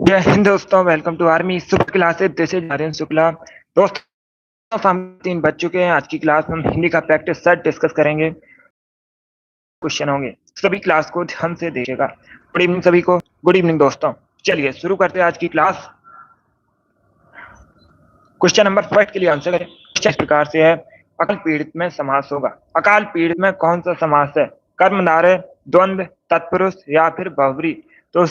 जय हिंद दोस्तों, welcome to army super classes. This is Aryan Shukla. दोस्तों, सामने 3 बज चुके हैं। आज की क्लास में हम हिंदी का प्रैक्टिस सेट डिस्कस करेंगे। क्वेश्चन होंगे, सभी क्लास को ध्यान से देखिएगा। गुड इवनिंग सभी को। गुड इवनिंग दोस्तों। चलिए शुरू करते हैं आज की क्लास। क्वेश्चन नंबर 5 के लिए आंसर करें। क्वेश्चन इस प्रकार से है, अकाल पीड़ित में समास होगा। अकाल पीड़ित में कौन सा समास है? कर्मधारय, द्वंद्व, तत्पुरुष या फिर बहुव्रीहि? तो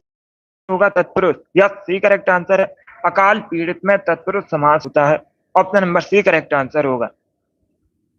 होगा तत्पुरुष। यस, सी करेक्ट आंसर है। अकाल पीड़ित में तत्पुरुष समास होता है। Option number C correct answer होगा।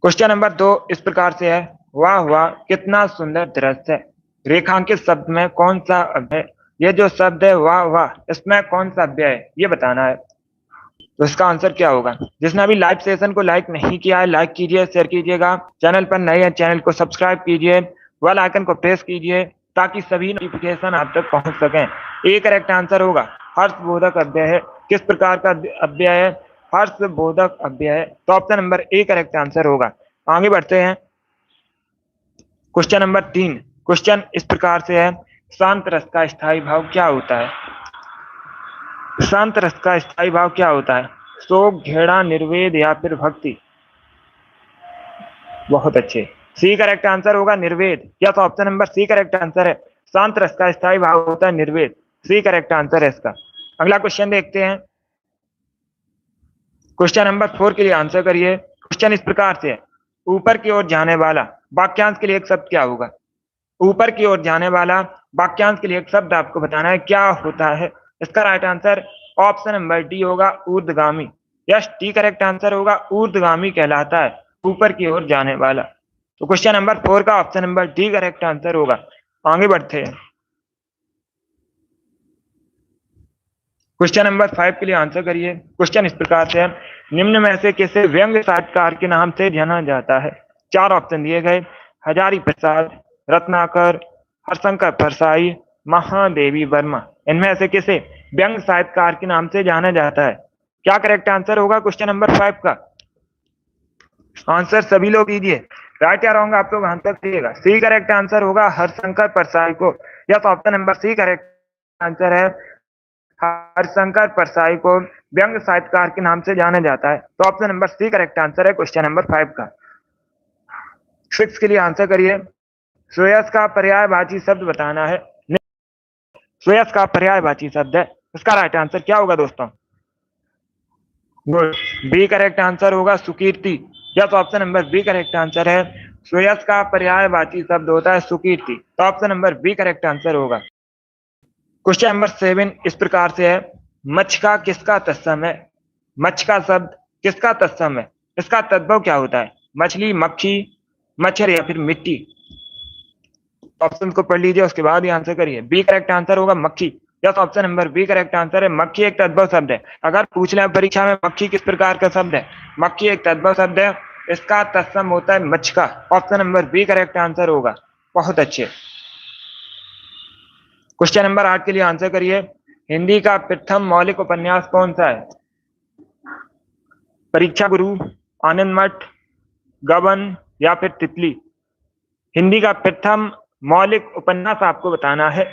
क्वेश्चन नंबर 2 इस प्रकार से है, वाह वाह कितना सुंदर दृश्य है। रेखांकित शब्द में कौन सा अव्यय? ये जो शब्द है वाह वाह, इसमें कौन सा अव्यय है ये बताना है। तो इसका आंसर क्या होगा? जिसने अभी लाइव सेशन को लाइक नहीं किया है, लाइक कीजिए, शेयर कीजिएगा। चैनल पर नए हैं, चैनल को सब्सक्राइब कीजिए, बेल आइकन को प्रेस कीजिए ताकि सभी नोटिफिकेशन आप तक पहुंच सकें। ए करेक्ट आंसर होगा। हर्षबोधक अव्यय है। किस प्रकार का अव्यय है? हर्षबोधक अव्यय है। तो option number A correct answer होगा। आगे बढ़ते हैं। Question number 3। क्वेश्चन इस प्रकार से है, शांत रस का स्थायी भाव क्या होता है? शांत रस का स्थायी भाव क्या होता है? शोक, घेड़ा, निर्वेद या फिर भक्ति? बहुत अच्छे, सी करेक्ट आंसर होगा निर्वेद। Yes, option number C correct answer है। शांत रस का स्थायी भाव होता है निर्वेद। सी करेक्ट आंसर है इसका। अगला क्वेश्चन देखते हैं। क्वेश्चन नंबर 4 के लिए आंसर करिए। क्वेश्चन इस प्रकार से है, ऊपर की ओर जाने वाला वाक्यांश के लिए एक शब्द क्या होगा? ऊपर की ओर जाने वाला वाक्यांश के लिए एक शब्द आपको बताना है, क्या होता है? इसका right answer option number D होगा, ऊर्ध्वगामी। यस, टी करेक्ट आंसर होगा। ऊर्ध्वगामी कहलाता है ऊपर की ओर जाने वाला। तो क्वेश्चन नंबर 4 का option number D correct answer होगा। आगे बढ़ते हैं। क्वेश्चन नंबर 5 के लिए आंसर करिए। क्वेश्चन इस प्रकार से है, निम्न में से किसे व्यंग्य साहित्यकार के नाम से जाना जाता है? 4 ऑप्शन दिए गए, हजारी प्रसाद, रत्नाकर, हरशंकर परसाई, महादेवी वर्मा। इनमें से किसे व्यंग्य साहित्यकार के नाम से जाना जाता है? क्या करेक्ट आंसर होगा क्वेश्चन नंबर 5 का? आंसर सभी लोग कीजिए। राइट या रॉन्ग आप लोग आंसर करिएगा। सी करेक्ट आंसर होगा हरशंकर परसाई को। Yes, option number C correct answer है। हरशंकर परसाई को व्यंग्य साहित्यकार के नाम से जाना जाता है। तो option number C correct answer है क्वेश्चन नंबर 5 का। 6 के लिए आंसर करिए। श्रेयस का पर्यायवाची शब्द बताना है। श्रेयस का पर्यायवाची शब्द है, इसका राइट आंसर क्या होगा दोस्तों? गुड, बी करेक्ट आंसर होगा सुकीर्ति। Yes, option number B correct answer है। श्रेयस का पर्यायवाची शब्द होता है सुकीर्ति। तो option number B correct answer होगा। क्वेश्चन नंबर 7 इस प्रकार से है, मच्छका किसका तत्सम है? मच्छ का शब्द किसका तत्सम है? इसका तद्भव क्या होता है? मछली, मक्खी, मच्छर या फिर मिट्टी? ऑप्शन को पढ़ लीजिए, उसके बाद ही आंसर करिए। बी करेक्ट आंसर होगा मक्खी। Yes, option number B correct answer है। मक्खी एक तद्भव शब्द है। अगर पूछ लें परीक्षा में मक्खी किस प्रकार का शब्द है, मक्खी एक तद्भव शब्द है। इसका तत्सम होता है मच्छका। Option number B correct answer होगा। बहुत अच्छे। क्वेश्चन नंबर 8 के लिए आंसर करिए। हिंदी का प्रथम मौलिक उपन्यास कौन सा है? परीक्षा गुरु, आनंद मठ, गबन या फिर तितली? हिंदी का प्रथम मौलिक उपन्यास आपको बताना है।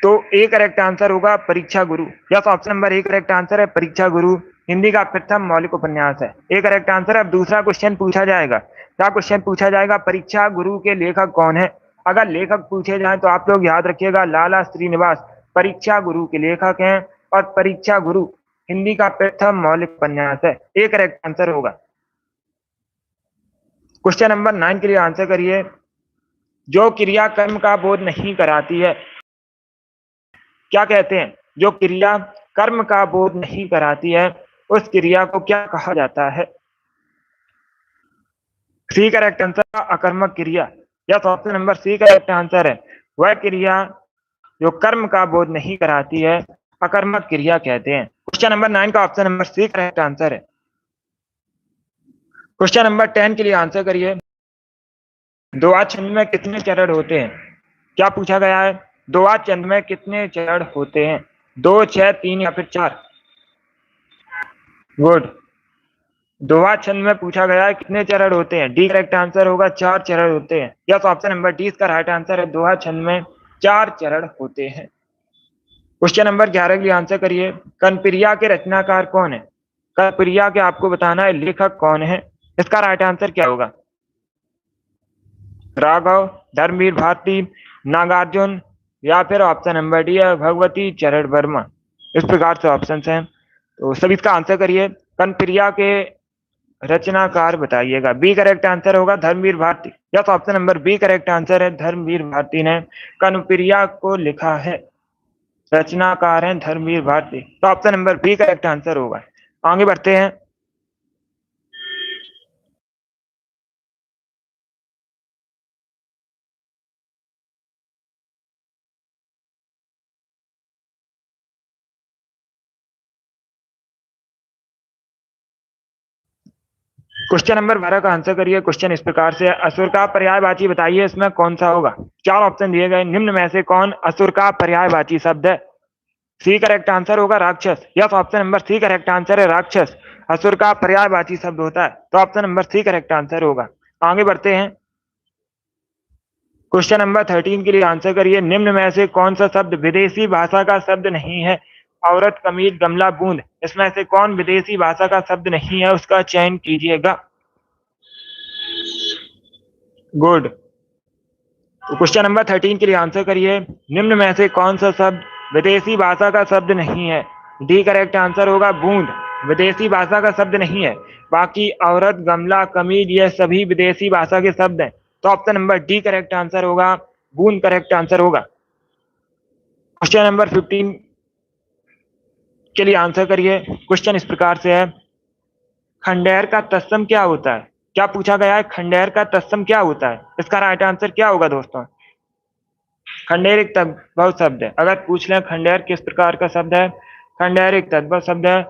तो ए करेक्ट आंसर होगा परीक्षा गुरु। Yes, option number A correct answer है परीक्षा गुरु। हिंदी का प्रथम मौलिक उपन्यास है। ए करेक्ट आंसर है। अब दूसरा क्वेश्चन पूछा जाएगा। क्या क्वेश्चन पूछा जाएगा? परीक्षा गुरु के लेखक कौन है? अगर लेखक पूछे जाए तो आप लोग याद रखिएगा, लाला श्रीनिवास परीक्षा गुरु के लेखक हैं। और परीक्षा गुरु हिंदी का प्रथम मौलिक उपन्यास है। ए करेक्ट आंसर होगा। क्वेश्चन नंबर 9 के लिए आंसर करिए। जो क्रिया कर्म का बोध नहीं कराती है, क्या कहते हैं? जो क्रिया कर्म का बोध नहीं कराती है, उस क्रिया को क्या कहा जाता है? सी करेक्ट आंसर अकर्मक क्रिया। Yes, option number C correct answer है। वह क्रिया जो कर्म का बोध नहीं कराती है, अकर्मक क्रिया कहते हैं। क्वेश्चन नंबर 9 का option number C correct answer है। क्वेश्चन नंबर 10 के लिए आंसर करिए। दोहा छंद में कितने चरण होते हैं? क्या पूछा गया है? दोहा छंद में कितने चरण होते हैं? 2, 6, 3 या फिर 4? गुड, दोहा छंद में पूछा गया है कितने चरण होते हैं? डी करेक्ट आंसर होगा, 4 चरण होते हैं। यस, ऑप्शन नंबर डी इसका राइट आंसर है। दोहा छंद में 4 चरण होते हैं। क्वेश्चन नंबर 11 के लिए आंसर करिए। कनप्रिया के रचनाकार कौन है? कनप्रिया के आपको बताना है लेखक कौन है। इसका राइट आंसर क्या होगा? राघव, धर्मवीर भारती, नागार्जुन, या फिर ऑप्शन नंबर डी है भगवती चरण वर्मा। इस प्रकार से ऑप्शन हैं, तो सभी इसका आंसर करिए। कनप्रिया के रचनाकार बताइएगा। बी करेक्ट आंसर होगा Dharamvir Bharati. Yes, option number B correct answer है। धर्मवीर भारती ने कनप्रिया को लिखा है। रचनाकार हैं धर्मवीर भारती, तो option number B correct answer होगा। आगे बढ़ते हैं। क्वेश्चन नंबर 12 का आंसर करिए। क्वेश्चन इस प्रकार से है, असुर का पर्यायवाची बताइए, इसमें कौन सा होगा? चार ऑप्शन दिए गए, निम्न में से कौन असुर का पर्यायवाची शब्द है? सी करेक्ट आंसर होगा राक्षस। Yes, option number C correct answer है राक्षस। असुर का पर्यायवाची शब्द होता है, तो option number C correct answer होगा। आगे बढ़ते हैं। क्वेश्चन नंबर 13 के लिए आंसर करिए। निम्न में से कौन सा शब्द विदेशी भाषा का शब्द नहीं है? औरत, कमीज, गमला, बूंद, इसमें से कौन विदेशी भाषा का शब्द नहीं है, उसका चयन कीजिएगा। गुड। तो क्वेश्चन नंबर 13 के लिए आंसर करिए। निम्न में से कौन सा शब्द विदेशी भाषा का शब्द नहीं है? डी करेक्ट आंसर होगा बूंद। विदेशी भाषा का शब्द नहीं है। बाकी औरत, गमला, कमीज, ये सभी विदेशी भाषा के शब्द हैं, तो option number D correct answer होगा। बूंद करेक्ट आंसर होगा। क्वेश्चन नंबर 15 के लिए आंसर करिए। क्वेश्चन इस प्रकार से है, खंडेर का तत्सम क्या होता है? क्या पूछा गया है? खंडेर का तत्सम क्या होता है? इसका राइट आंसर क्या होगा दोस्तों? खंडेर एक तद्भव शब्द है। अगर पूछ लें खंडेर किस प्रकार का शब्द है, खंडेर एक तद्भव शब्द है।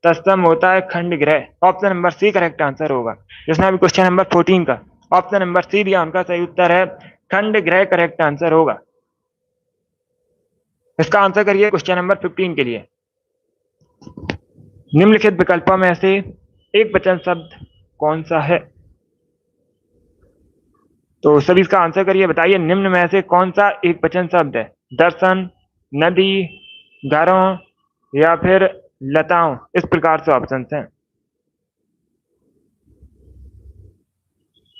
तत्सम होता है खंड ग्रह। Option number C correct answer होगा। जिसने भी क्वेश्चन नंबर 14 का ऑप्शन नंबर सी दिया, उनका सही उत्तर है खंड ग्रह करेक्ट आंसर होगा। इसका आंसर करिए क्वेश्चन नंबर 15 के लिए। निम्नलिखित विकल्पों में से एक वचन शब्द कौन सा है? तो सभी इसका आंसर करिए, बताइए निम्न में से कौन सा एक वचन शब्द है? दर्शन, नदी, घरों, या फिर लताओं। इस प्रकार से ऑप्शन हैं।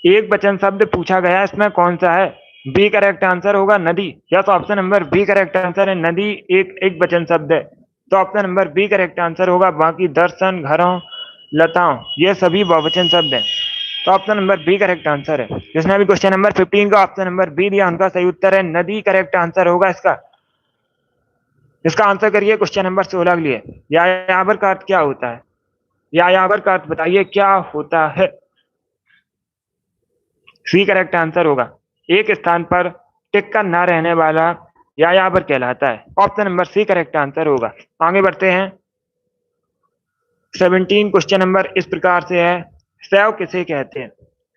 एक वचन शब्द पूछा गया, इसमें कौन सा है? बी करेक्ट आंसर होगा नदी। Yes, option number B correct answer है नदी एक एक वचन शब्द है, तो option number B correct answer होगा। बाकी दर्शन, घरों, लताओं, ये सभी बहुवचन शब्द हैं, तो option number B correct answer है। जिसने अभी क्वेश्चन नंबर 15 का ऑप्शन नंबर बी दिया, उनका सही उत्तर है नदी करेक्ट आंसर होगा इसका। इसका आंसर करिए क्वेश्चन नंबर 16 के लिए। यायावर का अर्थ क्या होता है? यायावर का अर्थ बताइए क्या होता है? सी करेक्ट आंसर होगा। एक स्थान पर टिक कर न रहने वाला यायावर कहलाता है। Option number C correct answer होगा। आगे बढ़ते हैं। 17 क्वेश्चन नंबर इस प्रकार से है, शैव किसे कहते हैं?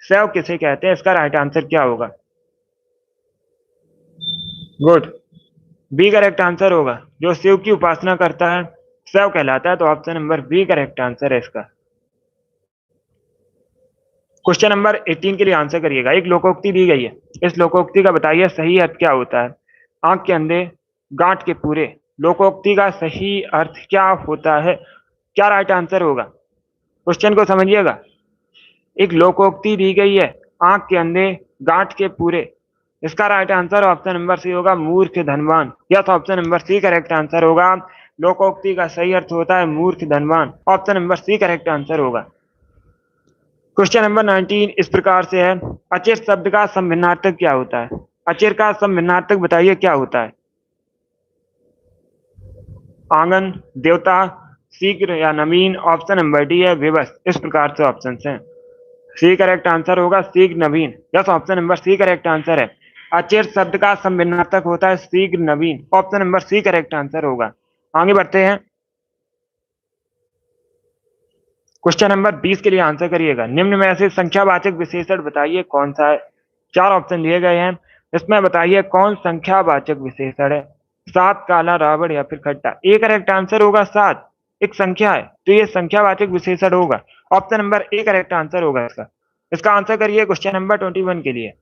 शैव किसे कहते हैं? इसका राइट आंसर क्या होगा? गुड। बी करेक्ट आंसर होगा। जो शिव की उपासना करता है शैव कहलाता है, तो option number B correct answer है इसका। क्वेश्चन नंबर 18 के लिए आंसर करिएगा। एक लोकोक्ति दी गई है, इस लोकोक्ति का बताइए सही अर्थ क्या होता है? आंख के अंधे, गांठ के पूरे। लोकोक्ति का सही अर्थ क्या होता है? क्या राइट आंसर होगा? क्वेश्चन को समझिएगा। एक लोकोक्ति दी गई है, आंख के अंधे, गांठ के पूरे। इसका right answer option number C होगा मूर्ख धनवान। Yes, option number C correct answer होगा। लोकोक्ति का सही अर्थ होता है मूर्ख धनवान। Option number C correct answer होगा। क्वेश्चन नंबर 19 इस प्रकार से है, अचिर शब्द का संभिन्नार्थक क्या होता है? अचिर का संभिन्नार्थक बताइए क्या होता है? आंगन, देवता, शीघ्र या नवीन। ऑप्शन नंबर डी है विवश। इस प्रकार से ऑप्शन हैं। सी करेक्ट आंसर होगा शीघ्र नवीन। Yes, option number C correct answer है। अचिर शब्द का संभिन्नार्थक होता है शीघ्र नवीन। Option number C correct answer होगा। आगे बढ़ते हैं। क्वेश्चन नंबर 20 के लिए आंसर करिएगा। निम्न में से संख्यावाचक विशेषण बताइए कौन सा है? चार ऑप्शन दिए गए हैं, इसमें बताइए कौन संख्यावाचक विशेषण है? सात, काला, रावण, या फिर खट्टा। ए करेक्ट आंसर होगा सात। एक संख्या है, तो ये संख्यावाचक विशेषण होगा। Option number A correct answer होगा इसका। इसका आंसर करिए क्वेश्चन नंबर 21 के लिए।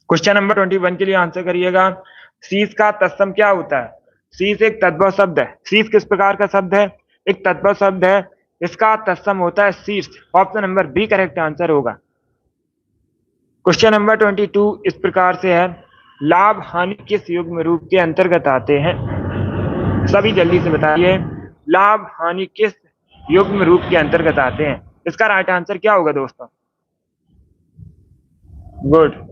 क्वेश्चन नंबर 21 के लिए आंसर करिएगा। शीश का तत्सम क्या होता है? शीश एक तद्भव शब्द है। शीश किस प्रकार का शब्द है? एक तद्भव शब्द है। इसका तत्सम होता है शीर्ष। Option number B correct answer होगा। क्वेश्चन नंबर 22 इस प्रकार से है, लाभ हानि किस युग्म रूप के अंतर्गत आते हैं? सभी जल्दी से बताइए, लाभ हानि किस युग्म रूप के अंतर्गत आते हैं? इसका राइट आंसर क्या होगा दोस्तों? गुड,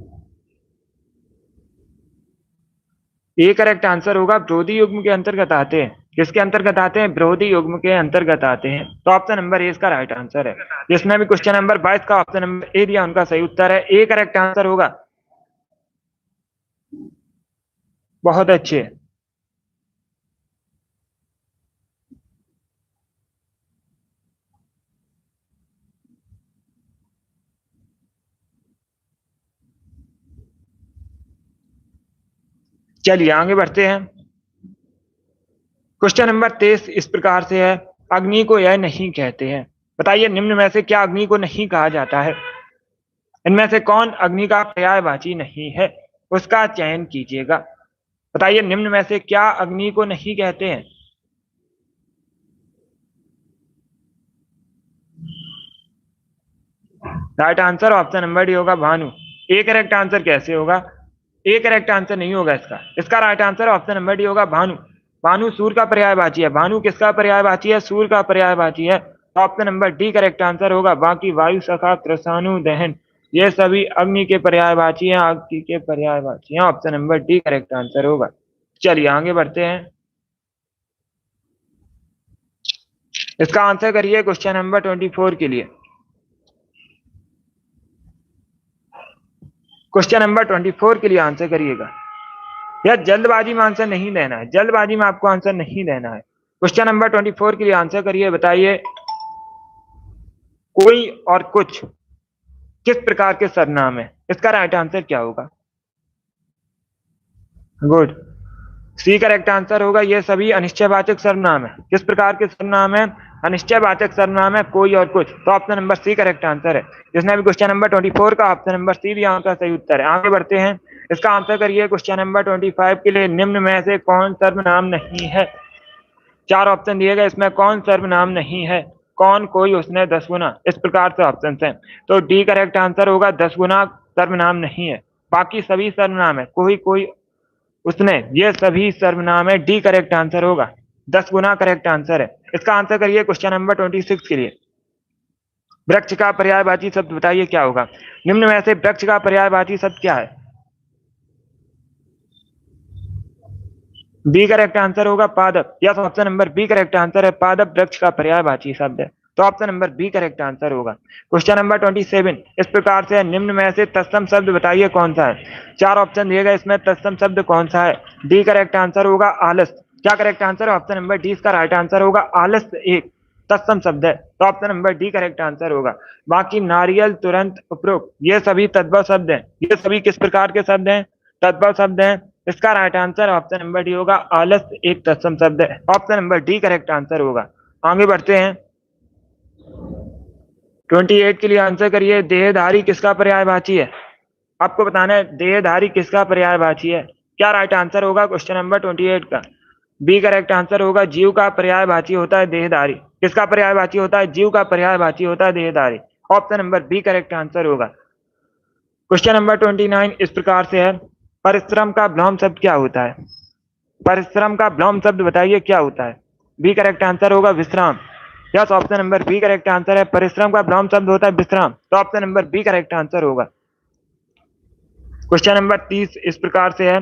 ये करेक्ट आंसर होगा। विरोधी युग्म के अंतर्गत आते हैं। किसके अंतर्गत आते हैं? विरोधी युग्म के अंतर्गत आते हैं। तो ऑप्शन नंबर ए इसका राइट आंसर है। जिसने भी क्वेश्चन नंबर 22 का ऑप्शन नंबर ए दिया उनका सही उत्तर है, ए करेक्ट आंसर होगा। बहुत अच्छे। चलिए आगे बढ़ते हैं। क्वेश्चन नंबर 23 इस प्रकार से है, अग्नि को यह नहीं कहते हैं। बताइए निम्न में से क्या अग्नि को नहीं कहा जाता है? इनमें से कौन अग्नि का पर्यायवाची नहीं है? उसका चयन कीजिएगा। बताइए निम्न में से क्या अग्नि को नहीं कहते हैं? Right answer option number D होगा, भानु। ए करेक्ट आंसर कैसे होगा? ए करेक्ट आंसर नहीं होगा इसका। इसका right answer option number D होगा, भानु। भानु सूर्य का पर्यायवाची है। भानु किसका पर्यायवाची है? सूर्य का पर्यायवाची है। Option number D correct answer होगा। बाकी वायु, सखा, त्रसानु, दहन ये सभी अग्नि के पर्यायवाची हैं, आग के पर्यायवाची हैं। Option number D correct answer होगा। चलिए आगे बढ़ते हैं। इसका आंसर करिए क्वेश्चन नंबर 24 के लिए। क्वेश्चन नंबर 24 के लिए आंसर करिएगा। यह जल्दबाजी में आंसर नहीं देना है, जल्दबाजी में आपको आंसर नहीं देना है। क्वेश्चन नंबर 24 के लिए आंसर करिए। बताइए कोई और कुछ किस प्रकार के सर्वनाम है? इसका राइट आंसर क्या होगा? गुड, सी करेक्ट आंसर होगा। ये सभी अनिश्चयवाचक सर्वनाम है। किस प्रकार के सर्वनाम है? अनिश्चयवाचक सर्वनाम है, कोई और कुछ। तो option number C correct answer है। जिसने भी क्वेश्चन नंबर 24 का ऑप्शन नंबर सी दिया उनका सही उत्तर है। आगे बढ़ते हैं। इसका आंसर करिए क्वेश्चन नंबर 25 के लिए। निम्न में से कौन सर्वनाम नहीं है? चार ऑप्शन दिए गए, इसमें कौन सर्वनाम नहीं है? कौन, कोई, उसने, 10 गुना, इस प्रकार से ऑप्शन है। तो डी करेक्ट आंसर होगा, 10 गुना सर्वनाम नहीं है। बाकी सभी सर्वनाम है, कोई, कोई, उसने, ये सभी सर्वनाम है। डी करेक्ट आंसर होगा। 10 गुना करेक्ट आंसर है। इसका आंसर करिए क्वेश्चन नंबर 26 के लिए। वृक्ष का पर्यायवाची शब्द बताइए क्या होगा? निम्न में से वृक्ष का पर्यायवाची शब्द क्या है? बी करेक्ट आंसर होगा, पादप। Yes, option number B correct answer है। पादप वृक्ष का पर्यायवाची शब्द है। तो option number B correct answer होगा। क्वेश्चन नंबर 27 इस प्रकार से, निम्न में से तत्सम शब्द बताइए कौन सा है? चार ऑप्शन दिए गए, इसमें तत्सम शब्द कौन सा है? डी करेक्ट आंसर होगा, आलस। क्या करेक्ट आंसर है? ऑप्शन नंबर डी इसका राइट आंसर होगा। आलस एक तत्सम शब्द है। तो option number D correct answer होगा। बाकी नारियल, तुरंत, उपरोक्त ये सभी तद्भव शब्द हैं। ये सभी किस प्रकार के शब्द हैं? तद्भव शब्द हैं। इसका right answer option number D होगा, आलस एक तत्सम शब्द है। Option number D correct answer होगा। आगे बढ़ते हैं। 28 के लिए आंसर करिए। देहधारी किसका पर्यायवाची है? आपको बताना है देहधारी किसका पर्यायवाची है। क्या राइट आंसर होगा क्वेश्चन नंबर 28 का? बी करेक्ट आंसर होगा। जीव का पर्यायवाची होता है देहधारी। किसका पर्यायवाची होता है? जीव का पर्यायवाची होता है देहधारी। Option number B correct answer होगा। क्वेश्चन नंबर 29 इस प्रकार से है, परिश्रम का भ्लॉम शब्द क्या होता है? परिश्रम का भ्लॉम शब्द बताइए क्या होता है? बी करेक्ट आंसर होगा, विश्राम। Yes, option number B correct answer है। परिश्रम का भ्लॉम शब्द होता है विश्राम। तो option number B correct answer होगा। क्वेश्चन नंबर 30 इस प्रकार से है,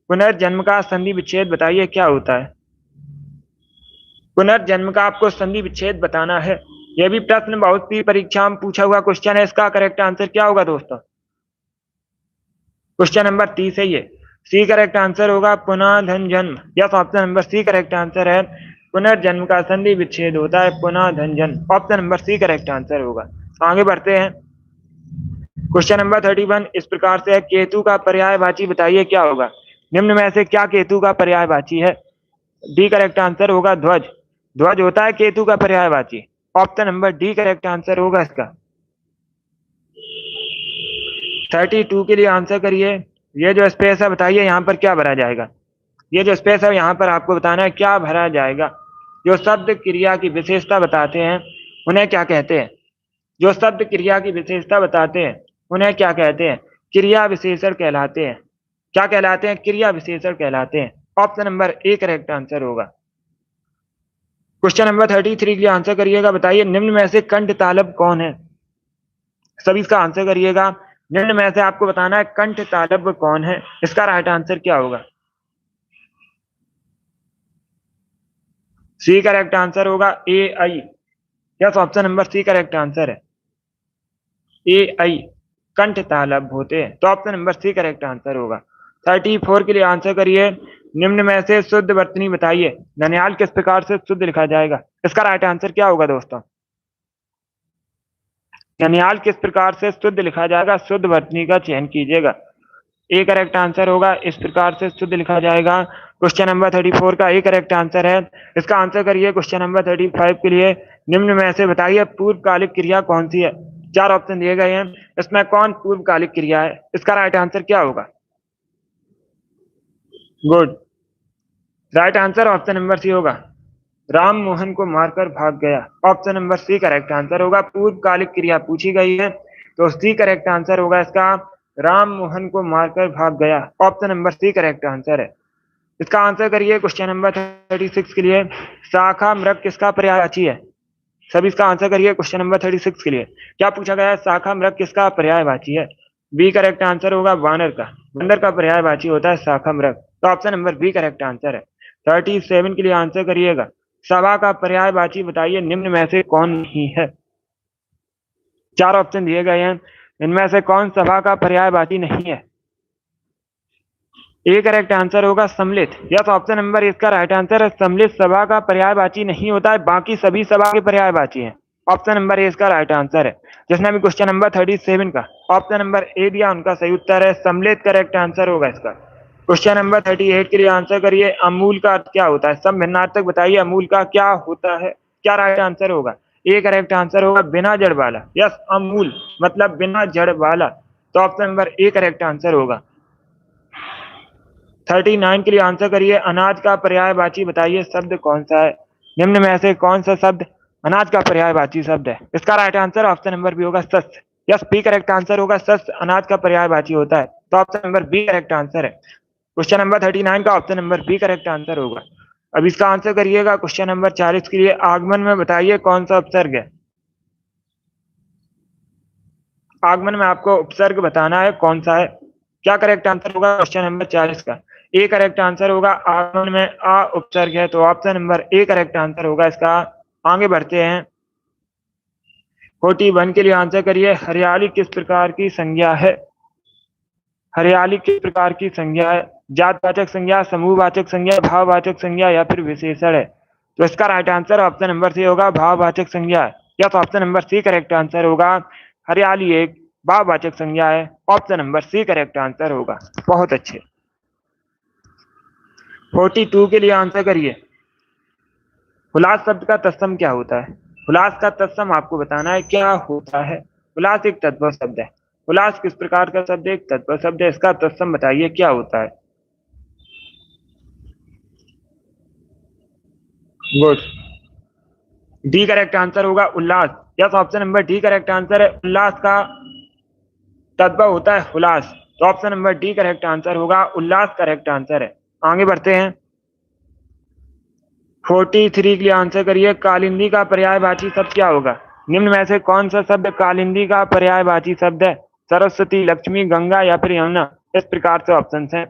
पुनर्जन्म का संधि विच्छेद बताइए क्या होता है? पुनर्जन्म का आपको संधि विच्छेद बताना है। यह भी प्रश्न बहुत सी परीक्षा में पूछा हुआ क्वेश्चन है। इसका करेक्ट आंसर क्या होगा दोस्तों? क्वेश्चन नंबर 30 है ये। सी करेक्ट आंसर होगा, पुनः धन जन्म। Yes, option number C correct answer है। पुनर्जन्म का संधि विच्छेद होता है पुनः धन जन्म। Option number C correct answer होगा। आगे बढ़ते हैं। क्वेश्चन नंबर 31 इस प्रकार से है, केतु का पर्यायवाची बताइए क्या होगा? निम्न में से क्या केतु का पर्यायवाची है? डी करेक्ट आंसर होगा, ध्वज। ध्वज होता है केतु का पर्यायवाची। Option number D correct answer होगा इसका। 32 के लिए आंसर करिए। ये जो स्पेस है बताइए यहाँ पर क्या भरा जाएगा। ये जो स्पेस है यहाँ पर आपको बताना है क्या भरा जाएगा। जो शब्द क्रिया की विशेषता बताते हैं उन्हें क्या कहते हैं। जो शब्द क्रिया की विशेषता बताते हैं उन्हें क्या कहते हैं। क्रिया विशेषण कहलाते हैं। क्या कहलाते हैं। क्रिया विशेषण कहलाते हैं। Option number A correct answer होगा। क्वेश्चन नंबर 33 के लिए आंसर करिएगा। बताइए निम्न में से कंठ तालब कौन है। सभी इसका आंसर करिएगा। निम्न में से आपको बताना है कंठ तालब कौन है। इसका राइट आंसर क्या होगा। सी करेक्ट आंसर होगा ए आई। Yes, option number C correct answer है। ए आई कंठ तालब होते हैं, तो option number C correct answer होगा। 34 के लिए आंसर करिए। निम्न में से शुद्ध वर्तनी बताइए। ननिहाल किस प्रकार से शुद्ध लिखा जाएगा। इसका राइट आंसर क्या होगा दोस्तों। ननिहाल किस प्रकार से शुद्ध लिखा जाएगा। शुद्ध वर्तनी का चयन कीजिएगा। ए करेक्ट आंसर होगा। इस प्रकार से शुद्ध लिखा जाएगा। क्वेश्चन नंबर 34 का ए करेक्ट आंसर है। इसका आंसर करिए। क्वेश्चन नंबर 35 के लिए निम्न में से बताइए पूर्वकालिक क्रिया कौन सी है। चार ऑप्शन दिए गए हैं, इसमें कौन पूर्वकालिक क्रिया है। इसका राइट आंसर क्या होगा। Good, right answer option number C होगा। राम मोहन को मारकर भाग गया। Option number C correct answer होगा। पूर्वकालिक क्रिया पूछी गई है तो सी करेक्ट आंसर होगा इसका। राम मोहन को मारकर भाग गया। Option number C correct answer है। इसका आंसर करिए। क्वेश्चन नंबर 36 के लिए शाखा मृग किसका पर्यायवाची है। सभी इसका आंसर करिए। क्वेश्चन नंबर 36 के लिए क्या पूछा गया है। शाखा मृग किसका पर्यायवाची है। बी करेक्ट आंसर होगा वानर का। बंदर का पर्यायवाची होता है शाखा मृग, तो option number B correct answer है। 37 के लिए आंसर करिएगा। सभा का पर्यायवाची बताइए निम्न में से कौन नहीं है। चार ऑप्शन दिए गए हैं, इनमें से कौन सभा का पर्यायवाची नहीं है। ए करेक्ट आंसर होगा सम्मिलित। यस, ऑप्शन नंबर इसका राइट आंसर है। सम्मिलित सभा का पर्यायवाची नहीं होता है, बाकी सभी सभा के पर्यायवाची हैं। ऑप्शन नंबर ए इसका राइट आंसर है। जिसने भी क्वेश्चन नंबर 37 का ऑप्शन नंबर ए दिया उनका सही उत्तर है सम्मिलित करेक्ट आंसर होगा इसका। क्वेश्चन नंबर 38 के लिए आंसर करिए। अमूल का अर्थ क्या होता है। सम भिन्नार्थक बताइए अमूल का क्या होता है। क्या राइट आंसर होगा। ए करेक्ट आंसर होगा बिना जड़ वाला। यस, अमूल मतलब बिना जड़ वाला, तो option number A correct answer होगा। 39 के लिए आंसर करिए। अनाज का पर्यायवाची बताइए शब्द कौन सा है। निम्न में से कौन सा शब्द अनाज का पर्यायवाची शब्द है। इसका right answer option number B होगा शस्य। यस, बी करेक्ट आंसर होगा। शस्य अनाज का पर्यायवाची होता है, तो option number B correct answer है। क्वेश्चन नंबर 39 का option number B correct answer होगा। अब इसका आंसर करिएगा। क्वेश्चन नंबर 40 के लिए आगमन में बताइए कौन सा उपसर्ग है। आगमन में आपको उपसर्ग बताना है कौन सा है। क्या करेक्ट आंसर होगा क्वेश्चन नंबर 40 का। ए करेक्ट आंसर होगा। आगमन में आ उपसर्ग है, तो option number A correct answer होगा इसका। आगे बढ़ते हैं। 41 के लिए आंसर करिए। हरियाली किस प्रकार की संज्ञा है। हरियाली किस प्रकार की संज्ञा है। जातवाचक संज्ञा, समूहवाचक संज्ञा, भाववाचक संज्ञा या फिर विशेषण है। तो इसका right answer option number C होगा, भाववाचक संज्ञा है। या तो option number C correct answer होगा। हरियाली एक भाववाचक संज्ञा है। Option number C correct answer होगा। बहुत अच्छे। 42 के लिए आंसर करिए। हुलास शब्द का तत्सम क्या होता है। हुलास का तत्सम आपको बताना है क्या होता है। हुलास एक तत्व शब्द है। हुलास किस प्रकार का शब्द है। एक तत्व शब्द है। इसका तत्सम बताइए क्या होता है। गुड, डी करेक्ट आंसर होगा उल्लास। Yes, option number D correct answer है। उल्लास का तत्व होता है हुलास, तो option number D correct answer होगा। उल्लास करेक्ट आंसर है। आगे बढ़ते हैं। 43 के लिए आंसर करिए। कालिंदी का पर्यायवाची शब्द क्या होगा। निम्न में से कौन सा शब्द कालिंदी का पर्यायवाची शब्द है। सरस्वती, लक्ष्मी, गंगा या फिर यमुना। इस प्रकार से ऑप्शन है।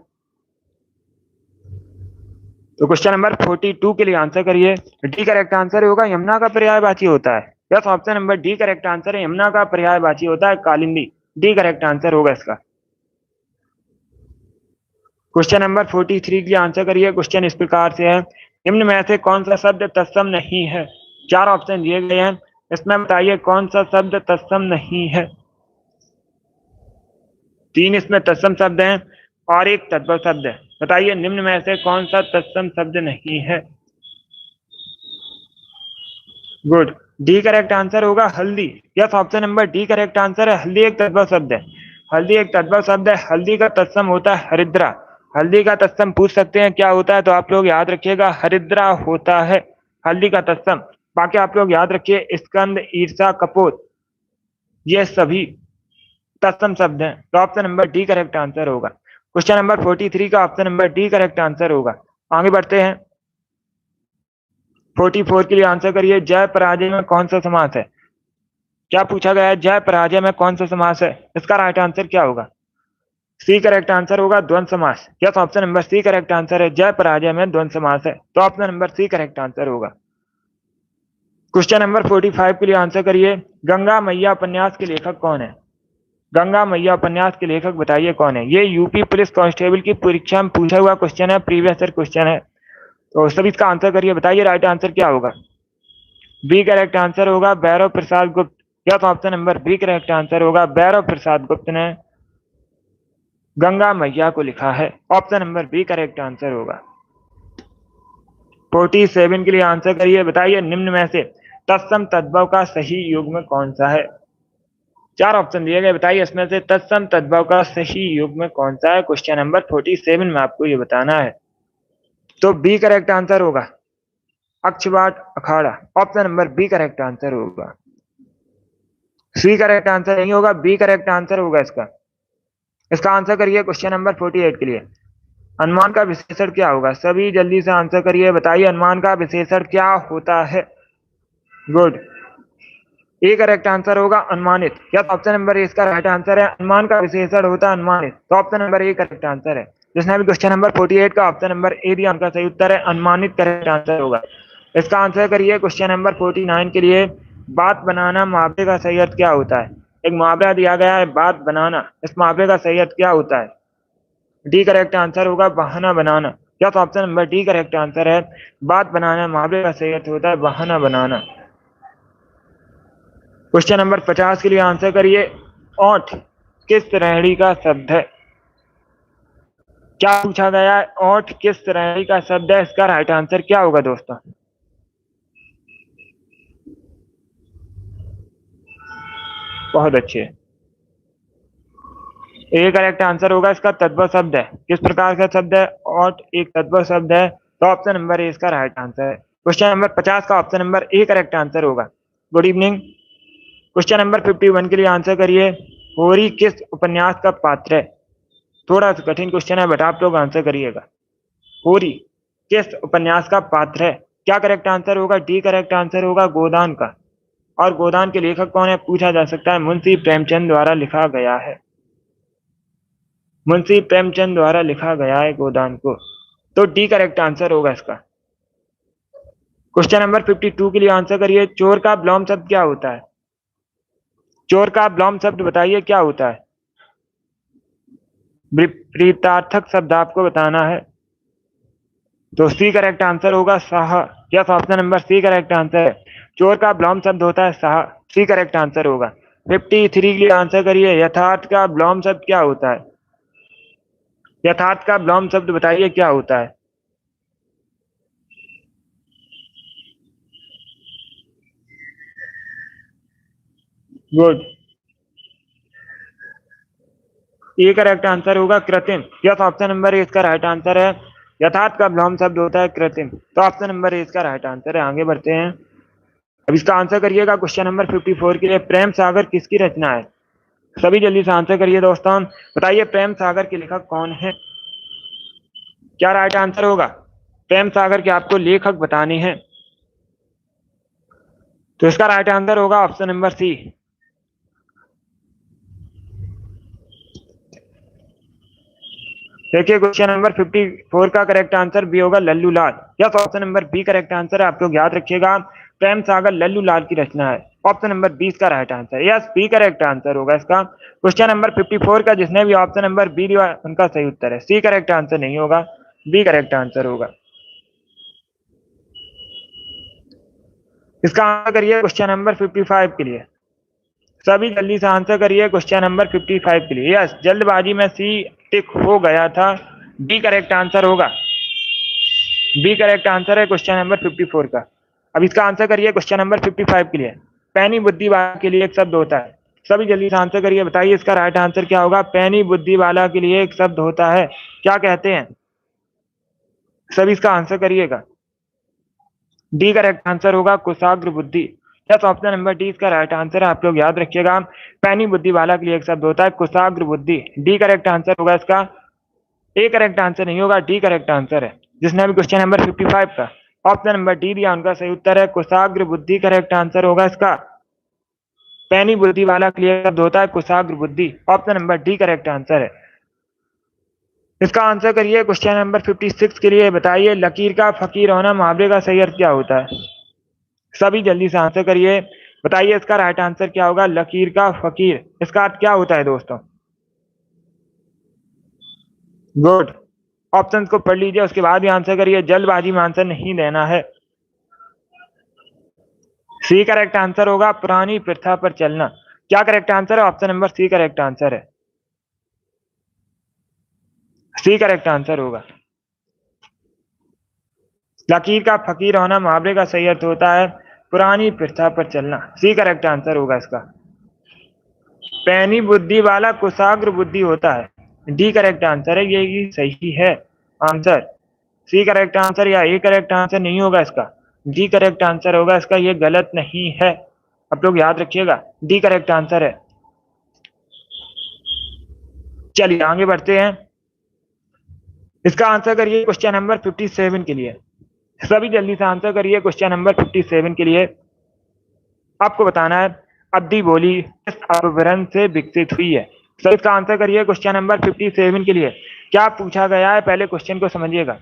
तो क्वेश्चन नंबर 42 के लिए आंसर करिए। डी करेक्ट आंसर होगा यमुना का पर्यायवाची होता है। Yes, option number D correct answer है। यमुना का पर्यायवाची होता है कालिंदी। डी करेक्ट आंसर होगा इसका। क्वेश्चन नंबर 43 के लिए आंसर करिए। क्वेश्चन इस प्रकार से है। निम्न में से कौन सा शब्द तत्सम नहीं है। चार ऑप्शन दिए गए हैं, इसमें बताइए कौन सा शब्द तत्सम नहीं है। तीन इसमें तत्सम शब्द हैं और एक तत्व शब्द है। बताइए निम्न में से कौन सा तत्सम शब्द नहीं है। गुड, डी करेक्ट आंसर होगा हल्दी। Yes, option number D correct answer है। हल्दी एक तत्व शब्द है। हल्दी एक तद्भव शब्द है। हल्दी का तत्सम होता है हरिद्रा। हल्दी का तत्सम पूछ सकते हैं क्या होता है, तो आप लोग याद रखिएगा हरिद्रा होता है हल्दी का तत्सम। बाकी आप लोग याद रखिए स्कंद, ईर्षा, कपोत, ये सभी तत्सम शब्द हैं। तो option number D correct answer होगा। क्वेश्चन नंबर 43 का option number D correct answer होगा। आगे बढ़ते हैं। 44 के लिए आंसर करिए। जय पराजय में कौन सा समास है? क्या पूछा गया है? जय पराजय में कौन सा समास है? इसका राइट आंसर क्या होगा? सी करेक्ट आंसर होगा द्वंद्व समास। Yes, option number C correct answer है। जय पराजय में द्वंद्व समास है, तो option number C correct answer होगा। क्वेश्चन नंबर 45 के लिए आंसर करिए। गंगा मैया उपन्यास के लेखक कौन है? गंगा मैया उपन्यास के लेखक बताइए कौन है? ये यूपी पुलिस कांस्टेबल की परीक्षा में पूछा हुआ क्वेश्चन है, प्रीवियस ईयर क्वेश्चन है। तो सभी इसका आंसर करिए, बताइए राइट आंसर क्या होगा? बी करेक्ट आंसर होगा Bhairav Prasad Gupta. Yes, option number B correct answer होगा। भैरव प्रसाद गुप्त ने गंगा मैया को लिखा है। Option number B correct answer होगा। 47 के लिए आंसर करिए। बताइए निम्न में से तत्सम तद्भव का सही युग्म कौन सा है? चार ऑप्शन दिए गए, बताइए इसमें से तत्सम तद्भव का सही युग्म कौन सा है? क्वेश्चन नंबर 47 में आपको ये बताना है। तो बी करेक्ट आंसर होगा अक्षवाट अखाड़ा। Option number B correct answer होगा। सी करेक्ट आंसर नहीं होगा, बी करेक्ट आंसर होगा इसका। इसका आंसर करिए क्वेश्चन नंबर 48 के लिए। अनुमान का विशेषण क्या होगा? सभी जल्दी से आंसर करिए, बताइए अनुमान का विशेषण क्या होता है? गुड, ए करेक्ट आंसर होगा अनुमानित। यस, ऑप्शन नंबर ए इसका राइट आंसर है। अनुमान का विशेषण होता है अनुमानित, तो option number A correct answer है। जिसने भी क्वेश्चन नंबर 48 का ऑप्शन नंबर ए दिया उनका सही उत्तर है अनुमानित करेक्ट आंसर होगा। इसका आंसर करिए क्वेश्चन नंबर 49 के लिए। बात बनाना मुहावरे का सही अर्थ क्या होता है? एक मुहावरा दिया गया है बात बनाना, इस मुहावरे का सही अर्थ क्या होता है? डी करेक्ट आंसर होगा बहाना बनाना। Yes, option number D correct answer है। बात बनाना मुहावरे का सही अर्थ होता है बहाना बनाना। क्वेश्चन नंबर 50 के लिए आंसर करिए। ओंठ किस श्रेणी का शब्द है? क्या पूछा गया है? ओंठ किस श्रेणी का शब्द है? इसका राइट आंसर क्या होगा दोस्तों? बहुत अच्छे, ए करेक्ट आंसर होगा। इसका तद्भव शब्द है। किस प्रकार का शब्द है? ओंठ एक तद्भव शब्द है, तो ऑप्शन नंबर ए इसका राइट आंसर है। क्वेश्चन नंबर 50 का option number A correct answer होगा। Good evening. क्वेश्चन नंबर 51 के लिए आंसर करिए। होरी किस उपन्यास का पात्र है? थोड़ा सा कठिन क्वेश्चन है, बट आप लोग आंसर करिएगा। होरी किस उपन्यास का पात्र है? क्या करेक्ट आंसर होगा? डी करेक्ट आंसर होगा गोदान का। और गोदान के लेखक कौन है पूछा जा सकता है? मुंशी प्रेमचंद द्वारा लिखा गया है। मुंशी प्रेमचंद द्वारा लिखा गया है गोदान को, तो डी करेक्ट आंसर होगा इसका। क्वेश्चन नंबर 52 के लिए आंसर करिए। चोर का विलोम शब्द क्या होता है? चोर का विलोम शब्द बताइए क्या होता है? विपरीतार्थक शब्द आपको बताना है, तो सी करेक्ट आंसर होगा साह। Yes, option number C correct answer है। चोर का विलोम शब्द होता है साह, सी करेक्ट आंसर होगा। 53 के लिए आंसर करिए। यथार्थ का विलोम शब्द क्या होता है? यथार्थ का विलोम शब्द बताइए क्या होता है? गुड, ये करेक्ट आंसर होगा कृत्रिम। यस, ऑप्शन नंबर ए इसका राइट आंसर है। यथार्थ का विलोम शब्द होता है कृत्रिम, तो ऑप्शन नंबर ए इसका राइट आंसर है। आगे बढ़ते हैं। अब इसका आंसर करिएगा क्वेश्चन नंबर 54 के लिए। प्रेम सागर किसकी रचना है? सभी जल्दी से आंसर करिए दोस्तों, बताइए प्रेम सागर के लेखक कौन है? क्या राइट आंसर होगा? प्रेम सागर के आपको लेखक बताने हैं, तो इसका राइट आंसर होगा ऑप्शन नंबर सी। देखिए क्वेश्चन नंबर 54 का करेक्ट आंसर बी होगा Lallu Lal. Yes, option number B correct answer है। आप लोग याद रखिएगा प्रेम सागर लल्लू लाल की रचना है। ऑप्शन नंबर 20 का right answer, yes B correct answer होगा इसका। क्वेश्चन नंबर 54 का जिसने भी ऑप्शन नंबर बी दिया उनका सही उत्तर है। सी करेक्ट आंसर नहीं होगा, बी करेक्ट आंसर होगा। इसका आंसर करिए क्वेश्चन नंबर 55 के लिए। सभी जल्दी से आंसर करिए क्वेश्चन नंबर 55 के लिए। यस, जल्दबाजी में सी टिक हो गया था, बी करेक्ट आंसर होगा। बी करेक्ट आंसर है क्वेश्चन नंबर 54 का। अब इसका आंसर करिए क्वेश्चन नंबर 55 के लिए। पैनी बुद्धिवाद के लिए एक शब्द होता है, सभी जल्दी से आंसर करिए, बताइए इसका राइट आंसर क्या होगा। पैनी बुद्धि वाला के लिए एक शब्द होता है, क्या कहते हैं? सभी इसका आंसर करिएगा। डी करेक्ट आंसर होगा कुशाग्र बुद्धि। यस, ऑप्शन नंबर डी इसका राइट आंसर है, आप लोग याद रखिएगा। पैनी बुद्धि वाला के लिए एक शब्द होता है कुशाग्र बुद्धि। डी करेक्ट आंसर होगा इसका। ए करेक्ट आंसर नहीं होगा, डी करेक्ट आंसर है। जिसने अभी क्वेश्चन नंबर 55 का ऑप्शन नंबर डी दिया उनका सही उत्तर है कुशाग्र बुद्धि करेक्ट आंसर होगा इसका। पैनी बुद्धि वाला के लिए शब्द होता है कुशाग्र बुद्धि। Option number D correct answer है। इसका आंसर करिए क्वेश्चन नंबर 56 के लिए, बताइए लकीर का फकीर होना मुहावरे का सही अर्थ क्या होता है। सभी जल्दी से आंसर करिए, बताइए इसका राइट आंसर क्या होगा। लकीर का फकीर इसका अर्थ क्या होता है दोस्तों? गुड, ऑप्शंस को पढ़ लीजिए, उसके बाद भी आंसर करिए, जल्दबाजी में आंसर नहीं देना है। सी करेक्ट आंसर होगा पुरानी प्रथा पर चलना। क्या करेक्ट आंसर है? Option number C correct answer है। सी करेक्ट आंसर होगा। लकीर का फकीर होना मुहावरे का सही अर्थ होता है पुरानी प्रथा पर चलना। सी करेक्ट आंसर होगा इसका। पैनी बुद्धि वाला कुशाग्र बुद्धि होता है, डी करेक्ट आंसर है, ये सही है आंसर। सी करेक्ट आंसर या ए करेक्ट आंसर नहीं होगा इसका, डी करेक्ट आंसर होगा इसका, ये गलत नहीं है, आप लोग याद रखिएगा, डी करेक्ट आंसर है। चलिए आगे बढ़ते हैं, इसका आंसर करिए क्वेश्चन नंबर 57 के लिए। सभी जल्दी से आंसर करिए क्वेश्चन नंबर 57 के लिए। आपको बताना है अवधी बोली किस अपभ्रंश से विकसित हुई है। सर इसका आंसर करिए क्वेश्चन नंबर 57 के लिए। क्या पूछा गया है पहले क्वेश्चन को समझिएगा।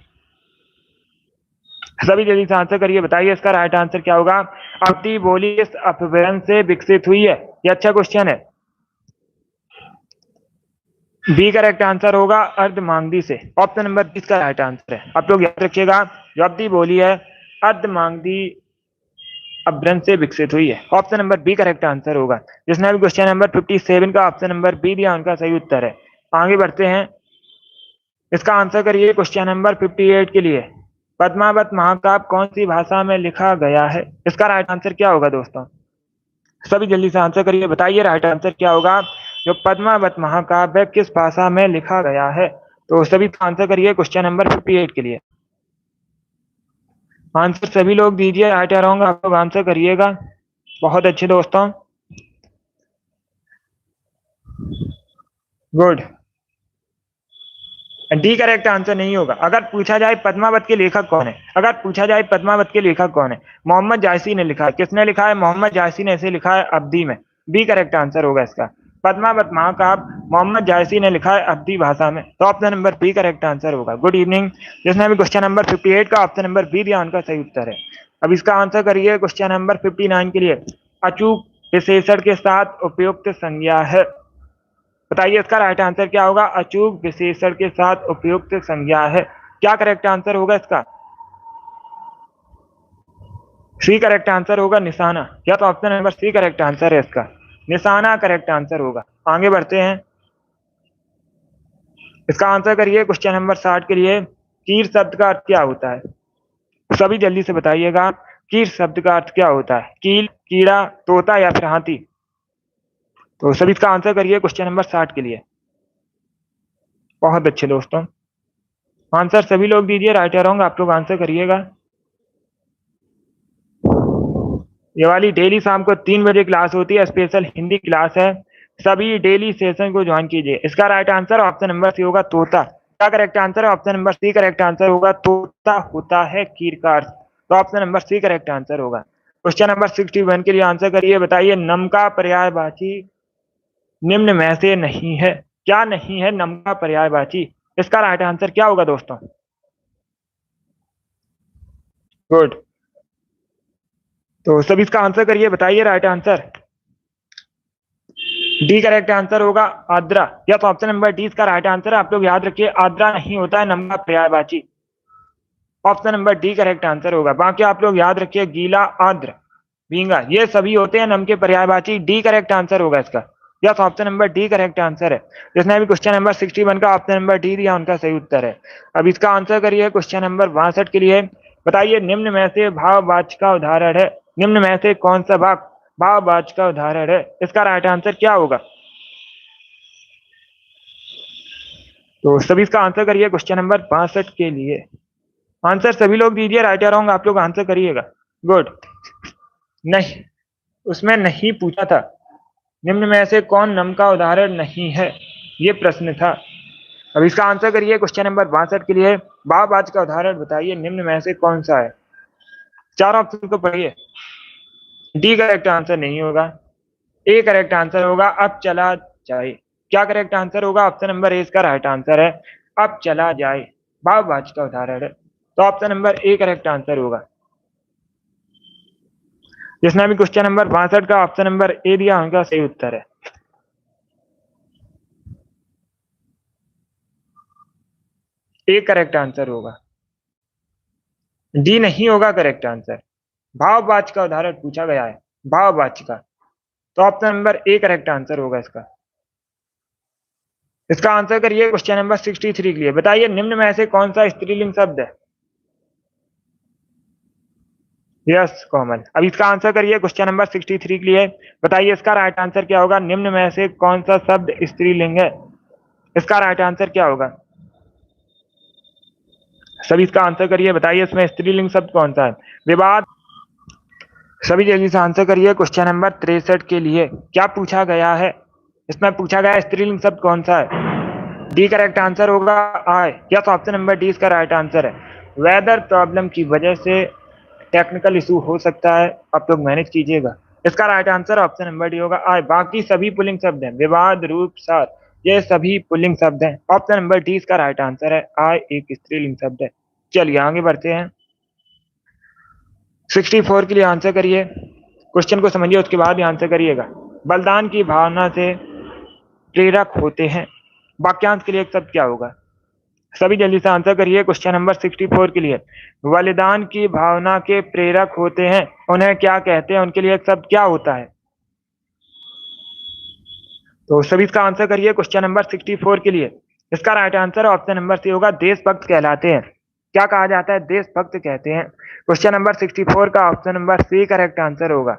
सभी जल्दी से आंसर करिए, बताइए इसका राइट आंसर क्या होगा। अवधी बोली किस अपभ्रंश से विकसित हुई है, ये अच्छा क्वेश्चन है। बी करेक्ट आंसर होगा अर्धमांगदी से। ऑप्शन नंबर 20 का राइट आंसर है, आप लोग याद रखिएगा, जो अवधी बोली है अर्धमांगदी अपभ्रंश से विकसित हुई है। Option number B correct answer होगा। जिसने भी क्वेश्चन नंबर 57 का ऑप्शन नंबर बी दिया उनका सही उत्तर है। आगे बढ़ते हैं, इसका आंसर करिए क्वेश्चन नंबर 58 के लिए। पद्मावत महाकाव्य कौन सी भाषा में लिखा गया है, इसका राइट आंसर क्या होगा दोस्तों। सभी जल्दी से आंसर करिए, बताइए राइट आंसर क्या होगा। जो पद्मावत महाकाव्य किस भाषा में लिखा गया है, तो सभी आंसर करिए क्वेश्चन नंबर 58 के लिए। आंसर सभी लोग दीजिए, राइट या रॉन्ग आप लोग आंसर करिएगा। बहुत अच्छे दोस्तों, गुड। डी करेक्ट आंसर नहीं होगा। अगर पूछा जाए पद्मावत के लेखक कौन है, अगर पूछा जाए पद्मावत के लेखक कौन है, मोहम्मद जायसी ने लिखा है। किसने लिखा है? मोहम्मद जायसी ने इसे लिखा है अवधी में। बी करेक्ट आंसर होगा इसका। पद्मावत महाकाव्य मोहम्मद जायसी ने लिखा है अवधी भाषा में, तो option number B correct answer होगा। गुड इवनिंग, जिसने अभी क्वेश्चन नंबर 58 का ऑप्शन नंबर बी दिया उनका सही उत्तर है। अब इसका आंसर करिए क्वेश्चन नंबर 59 के लिए। अचूक विशेषण के साथ उपयुक्त संज्ञा है, बताइए इसका राइट आंसर क्या होगा। अचूक विशेषण के साथ उपयुक्त संज्ञा है, क्या करेक्ट आंसर होगा इसका। सी करेक्ट आंसर होगा निशाना, या तो option number C correct answer है इसका, निशाना करेक्ट आंसर होगा। आगे बढ़ते हैं, इसका आंसर करिए क्वेश्चन नंबर 60 के लिए। कीर शब्द का अर्थ क्या होता है, सभी जल्दी से बताइएगा। कीर शब्द का अर्थ क्या होता है, कील, कीड़ा, तोता या फिर हाथी। तो सभी इसका आंसर करिए क्वेश्चन नंबर 60 के लिए। बहुत अच्छे दोस्तों, आंसर सभी लोग दीजिए, राइट या रॉन्ग आप लोग आंसर करिएगा। ये वाली डेली शाम को 3 बजे क्लास होती है, स्पेशल हिंदी क्लास है, सभी डेली सेशन को ज्वाइन कीजिए। इसका right answer option number C होगा तोता। क्या करेक्ट आंसर है? Option number C correct answer होगा, तोता होता है कीर का अर्थ, तो option number C correct answer होगा। क्वेश्चन नंबर 61 के लिए आंसर करिए, बताइए नम का पर्यायवाची निम्न में से नहीं है, क्या नहीं है नम का पर्यायवाची, इसका राइट आंसर क्या होगा दोस्तों। गुड, तो सभी इसका आंसर करिए, बताइए right answer. D correct answer होगा आद्रा, या तो ऑप्शन नंबर डी इसका राइट आंसर है, आप लोग याद रखिए, आद्रा नहीं होता है नम का पर्यायवाची। Option number D correct answer होगा। बाकी आप लोग याद रखिए, गीला, आद्र, भींगा, ये सभी होते हैं नम के पर्यायवाची। डी करेक्ट आंसर होगा इसका, yes option number D correct answer है। जिसने भी क्वेश्चन नंबर 61 का ऑप्शन नंबर डी दिया उनका सही उत्तर है। अब इसका आंसर करिए क्वेश्चन नंबर 62 के लिए। बताइए निम्न में से भाववाचक का उदाहरण है, निम्न में से कौन सा भाग भाववाचक का उदाहरण है। इसका राइट आंसर क्या होगा? तो सभी इसका आंसर करिए क्वेश्चन नंबर 62 के लिए। आंसर सभी लोग दीजिए, राइट या रॉन्ग आप लोग आंसर करिएगा। गुड। नहीं, उसमें नहीं पूछा था निम्न में से कौन नम का उदाहरण नहीं है, ये प्रश्न था। अब इसका आंसर करिए क्वेश्चन नंबर 62 के लिए। भाववाचक का उदाहरण बताइए निम्न में से कौन सा है। चार ऑप्शन को पढ़िए। डी करेक्ट आंसर नहीं होगा, ए करेक्ट आंसर होगा, अब चला जाए। क्या करेक्ट आंसर होगा? ऑप्शन नंबर ए इसका राइट आंसर है, अब चला जाए भाववाचक का उदाहरण है। तो option number A correct answer होगा। जिसने भी क्वेश्चन नंबर 62 का ऑप्शन नंबर ए दिया उनका सही उत्तर है। ए करेक्ट आंसर होगा, डी नहीं होगा करेक्ट आंसर। भाववाचक का उदाहरण पूछा गया है, भाववाचक का, तो option number A correct answer होगा इसका। इसका आंसर करिए क्वेश्चन नंबर 63 के लिए। बताइए निम्न में से कौन सा स्त्रीलिंग शब्द है। यस कोमल। अब इसका आंसर करिए क्वेश्चन नंबर 63 के लिए। बताइए इसका राइट आंसर क्या होगा? निम्न में से कौन सा शब्द स्त्रीलिंग है? इसका राइट आंसर क्या होगा? सभी इसका आंसर करिए। बताइए इसमें स्त्रीलिंग शब्द कौन सा है? विवाद। सभी जल्दी से आंसर करिए क्वेश्चन नंबर 63 के लिए। क्या पूछा गया है? इसमें पूछा गया स्त्रीलिंग शब्द कौन सा है? डी करेक्ट आंसर होगा आय। यस, ऑप्शन नंबर डी इसका राइट आंसर है। वेदर प्रॉब्लम की वजह से टेक्निकल इशू हो सकता है, आप लोग मैनेज कीजिएगा। इसका right answer option number D होगा आय। बाकी सभी पुल्लिंग शब्द हैं, विवाद, रूप, सार, ये सभी पुल्लिंग शब्द हैं। ऑप्शन नंबर डी इसका राइट आंसर है, आय एक स्त्रीलिंग शब्द है। चलिए आगे बढ़ते हैं। 64 के लिए आंसर करिए। क्वेश्चन को समझिए उसके बाद ही आंसर करिएगा। बलिदान की भावना से प्रेरक होते हैं, वाक्यांश के लिए एक शब्द क्या होगा? सभी जल्दी से आंसर करिए क्वेश्चन नंबर 64 के लिए। बलिदान की भावना के प्रेरक होते हैं, उन्हें क्या कहते हैं? उनके लिए एक शब्द क्या होता है? तो सभी इसका आंसर करिए क्वेश्चन नंबर 64 के लिए। इसका right answer option number C होगा, देशभक्त कहलाते हैं। क्या कहा जाता है? देशभक्त कहते हैं। क्वेश्चन नंबर 64 का option number C correct answer होगा।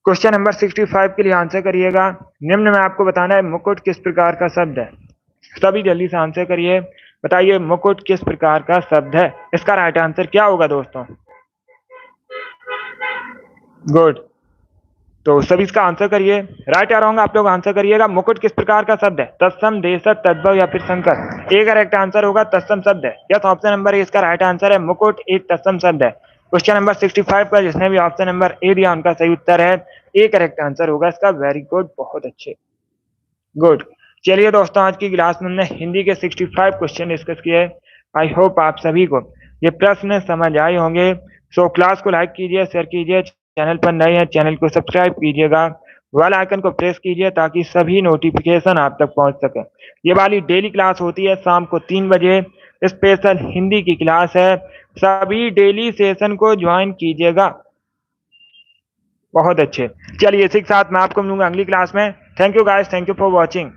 क्वेश्चन नंबर 65 के लिए आंसर करिएगा। निम्न में आपको बताना है मुकुट किस प्रकार का शब्द है। सभी जल्दी से आंसर करिए। बताइए मुकुट किस प्रकार का शब्द है। इसका राइट आंसर क्या होगा दोस्तों? गुड। तो सभी इसका आंसर करिए। राइट या रॉन्ग आप लोग आंसर करिएगा। मुकुट किस प्रकार का शब्द है? तत्सम, देशज, तद्भव या फिर संकर? ए करेक्ट आंसर होगा, तत्सम शब्द है। यस, ऑप्शन नंबर ए इसका राइट आंसर है, मुकुट एक तत्सम शब्द है। क्वेश्चन नंबर 65 का जिसने भी ऑप्शन नंबर ए दिया उनका सही उत्तर है, ए करेक्ट आंसर होगा इसका। वेरी गुड, बहुत अच्छे, गुड। चलिए दोस्तों, आज की क्लास में हमने हिंदी के 65 क्वेश्चन डिस्कस किए। आई होप आप सभी को ये प्रश्न समझ आए होंगे। सो क्लास को लाइक कीजिए, शेयर कीजिए, चैनल पर नए हैं चैनल को सब्सक्राइब कीजिएगा, बेल आइकन को प्रेस कीजिए ताकि सभी नोटिफिकेशन आप तक पहुंच सके। ये वाली डेली क्लास होती है शाम को 3 बजे, स्पेशल हिंदी की क्लास है। सभी डेली सेशन को ज्वाइन कीजिएगा। बहुत अच्छे। चलिए इसी के साथ मैं आपको मिलूंगा अगली क्लास में। Thank you guys, thank you for watching.